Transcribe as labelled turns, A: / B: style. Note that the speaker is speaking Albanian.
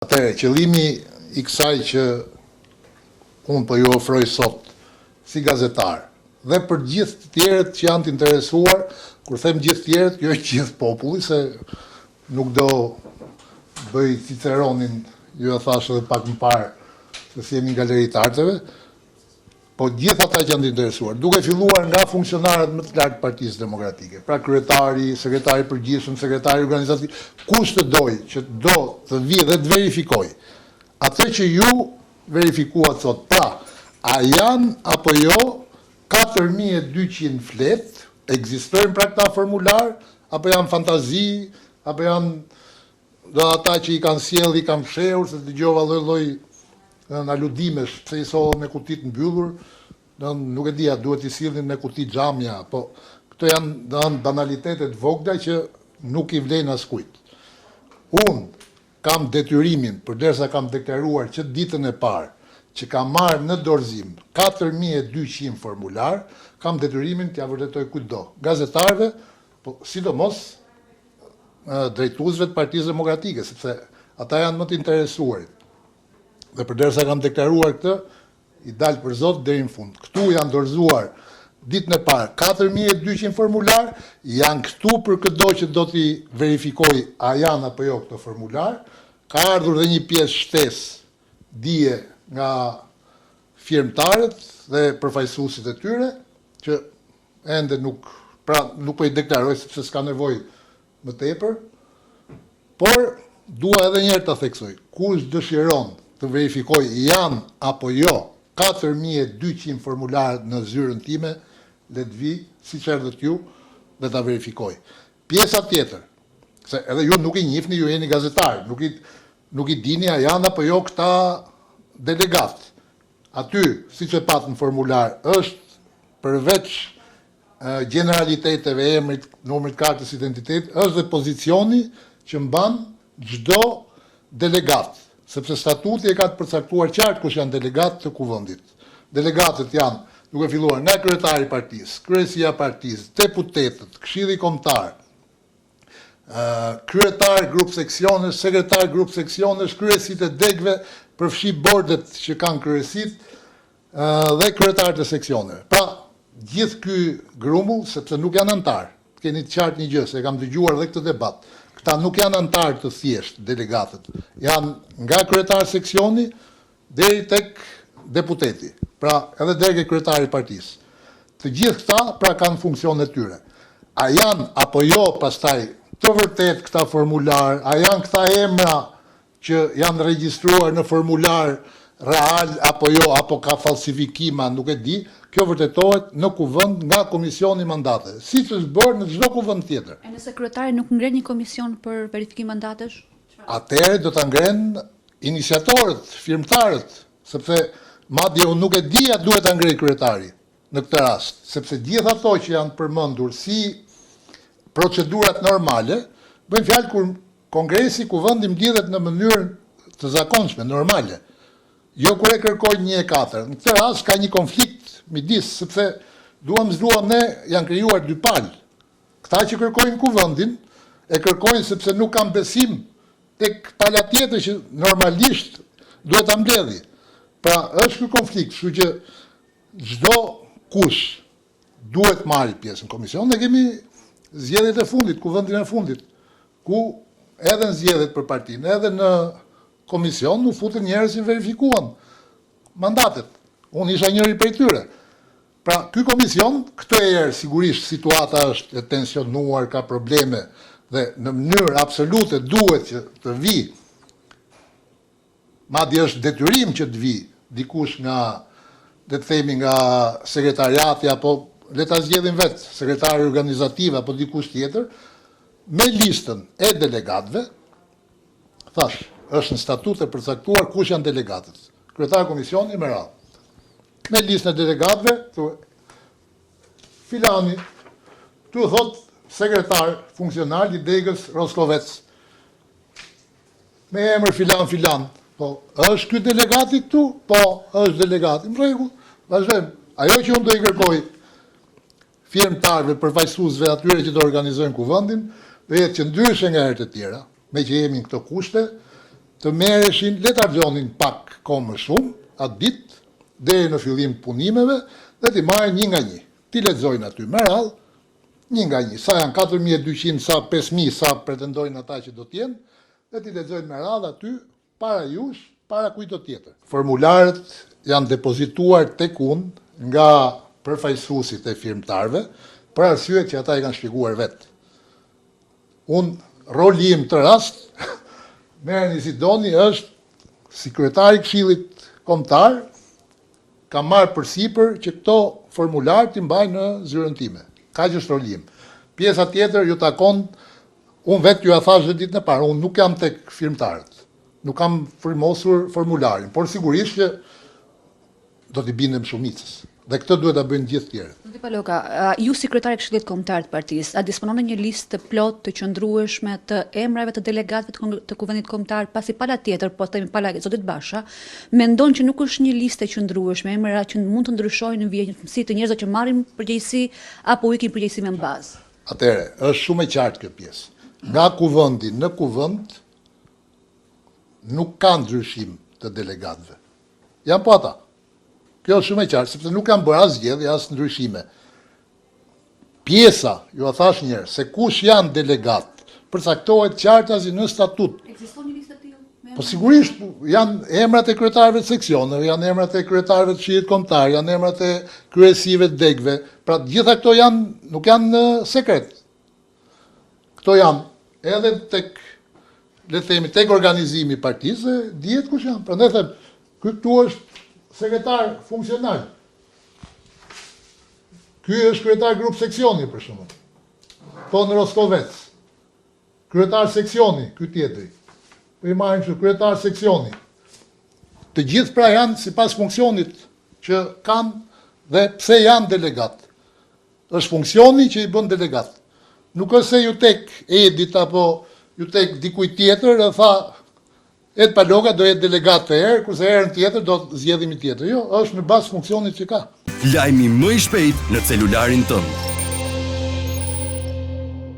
A: Atëherë, qëllimi i kësaj që unë po ju ofroj sot si gazetar dhe për gjithë të tjerët që janë të interesuar, kur them gjithë tjerët, jo gjithë populli, se nuk do bëj Ciceronin, ju e thash edhe pak më parë, se si jemi galeri të arteve, po gjithë ata që janë të interesuar, duke filluar nga funksionarët më të lartë Partisë Demokratike, pra kryetari, sekretari përgjithshëm, sekretari organizativ, kush të doj që do të vi dhe të verifikoj atë që ju verifikuat sot. Pra, a janë apo jo 4200 flet, ekzistojnë pra këta formular, apo janë fantazi, apo janë do ata që i kanë sjell, i kanë fshehur, se dëgjova lloj në aludimesh, pse i sollen me kutit mbyllur, nuk e dia, duhet i sillnin me kuti xhamja, po këto janë banalitetet vogla që nuk i vlen askujt. Unë kam detyrimin, përderisa kam deklaruar që ditën e parë, që kam marrë në dorëzim 4200 formular, kam detyrimin t'ia vërtetoj kudo, gazetarëve, po sidomos drejtuesve të Partisë Demokratike, sepse ata janë më të interesuarit. Dhe përderisa kam deklaruar këtë, i dalë për zot deri në fund. Këtu janë dorëzuar ditën e parë 4200 formular, janë këtu për këdo që do t'i verifikoj a janë apo jo këto formular. Ka ardhur dhe një pjesë shtesë dije nga firmtarët dhe përfaqësuesit e tyre, që ende nuk po i deklaroj sepse s'ka nevojë më tepër, por dua edhe një herë ta theksoj, kush dëshiron të verifikoj janë apo jo 4200 formular në zyrën time, le të vi, siç erdhët ju, dhe ta verifikoj. Pjesa tjetër, se edhe ju nuk i njihni, ju jeni gazetar, nuk i dini a janë apo jo këta delegat. Aty, siç e pat në formular, është përveç generaliteteve, emrit, numrit kartës identitet, është dhe pozicioni që mban çdo delegat, sepse statuti e ka të përcaktuar qartë kush janë delegat të kuvendit. Delegatët janë, duke filluar nga kryetari i partisë, kryesia e partisë, deputetët, këshilli kombëtar, kryetar grup seksionesh, sekretar grup seksionesh, kryesitë e degëve, përfshi bordet që kanë kryesit dhe kryetarët e seksioneve. Pra, gjithë ky grumull, sepse nuk janë antar, keni të qartë një gjë, se kam dëgjuar dhe këtë debat. Këta nuk janë antarë të thjesht, delegatët. Janë nga kryetar seksioni deri tek deputeti. Pra, edhe deri kryetari i partisë. Të gjithë këta pra kanë funksionet e tyre. A janë apo jo pastaj të vërtet këta formular, a janë këta emra që janë regjistruar në formular real apo jo, apo ka falsifikima, nuk e di, kjo vërtetohet në kuvend nga Komisioni Mandate, siç është bërë në çdo kuvend tjetër.
B: E nëse kryetari nuk ngren një komision për verifikim mandatesh?
A: Atëherë do ta ngren iniciatorët, firmtarët, sepse madje unë nuk e di a duhet ta ngrej kryetari në këtë rast, sepse gjithë ato që janë përmendur si procedurat normale, bëjnë fjalë kur kongresi kuvendi mbledhet në mënyrë të zakonshme, normale. Jo kur e kërkojnë 1/4. Në këtë rast ka një konflikt midis, sepse duam ne janë krijuar dy palë. Këta që kërkojnë kuvendin, e kërkojnë sepse nuk kanë besim tek pala tjetër që normalisht duhet ta mbledhi. Pra, është ky konflikt, kështu që çdo kush duhet marrë pjesë në komision. Ne kemi zgjedhjet e fundit, kuvendin e fundit, ku edhe në zgjedhjet për partinë, edhe në komision u futën njerëz që verifikuan mandatet. Unë isha njëri prej tyre. Pra, ky komision, këtë herë sigurisht situata është e tensionuar, ka probleme dhe në mënyrë absolute duhet që të vi, madje është detyrim që të vi dikush nga, le të themi, nga sekretariati apo le ta zgjedhin vetë sekretari organizativ apo dikush tjetër, me listën e delegatëve, thash, është në statut e përcaktuar kush janë delegatët. Kryetari komisioni me radhë. Me listën e delegatëve, filani, tu thot sekretar funksionar i degës Roskovec. Me emër filan. Po, është ky delegati këtu? Po, është delegati. Në rregull, vazhdojmë. Ajo që unë do i kërkoj firmtarëve, përfaqësuesve atyre që do organizojnë kuvendin, do jetë që ndryshe nga herët e tjera, me që jemi në këto kushte, të merreshin, le ta harxhonin pak kohë më shumë atë ditë deri në fillim punimeve dhe t'i marrin një nga një. Ti lexojnë aty me radhë, një nga një. Sa janë 4200, sa 5000, sa pretendojnë ata që do të jenë, dhe ti lexojnë me radhë aty para jush, para kujt tjetër. Formularët janë depozituar tek unë nga përfaqësuesit e firmtarëve për arsye që ata i kanë shpjeguar vetë. Unë roli im të rast, merreni si doni, është si kryetari i Këshillit Kombëtar, kam marrë përsipër që këto formular t'i mbaj në zyrën time. Kaq është roli im. Pjesa tjetër ju takon, unë vetë ju a thash dhe ditën e parë, unë nuk jam tek firmtarët. Nuk kam firmosur formularin, por sigurisht që do t'i bindem shumicës. Dhe këtë duhet ta bëjnë gjithë tjerët.
B: Zoti Paloka, ju si kryetari i Këshillit Kombëtar të partisë, a dispononi një listë të plotë të qëndrueshme të emrave të delegatëve të Kuvendit Kombëtar, pasi pala tjetër, po themi pala zotit Basha, mendon që nuk është një listë e qëndrueshme, emra që mund të ndryshojnë në vijimësi të njerëzve që marrin përgjegjësi apo ikin përgjegjësi me bazë.
A: Atëherë, është shumë e qartë kjo pjesë. Nga kuvendi në kuvend nuk ka ndryshim të delegatëve. Janë po ata. Kjo është shumë e qartë, sepse nuk kanë bërë as zgjedhje, as ndryshime. Pjesa, ju a thash një herë, se kush janë delegat, përcaktohet qartazi në statut.
B: Ekziston një listë e tillë?
A: Po sigurisht janë emrat e kryetarëve të seksioneve, janë emrat e kryetarëve të Këshillit Kombëtar, janë emrat e kryesive të degëve. Pra gjitha këto nuk janë sekret. Këto janë edhe tek, le të themi, tek organizimi i partisë, dihet kush janë. Prandaj them, këtu është sekretar funksional. Ky është kryetar grup seksioni për shembull. Ton Roskovec. Kryetar seksioni, ky tjetri. Po i marrim kështu kryetar seksioni. Të gjithë pra janë sipas funksionit që kanë dhe pse janë delegat. Është funksioni që i bën delegat. Nuk është se ju tek Edit apo ju tek dikujt tjetër e tha Ed Paloka do jetë delegat të herë, kurse herën tjetër do të zgjedhim tjetër. Jo, është në bazë funksionit që ka.
C: Lajmi më i shpejt në celularin tënd.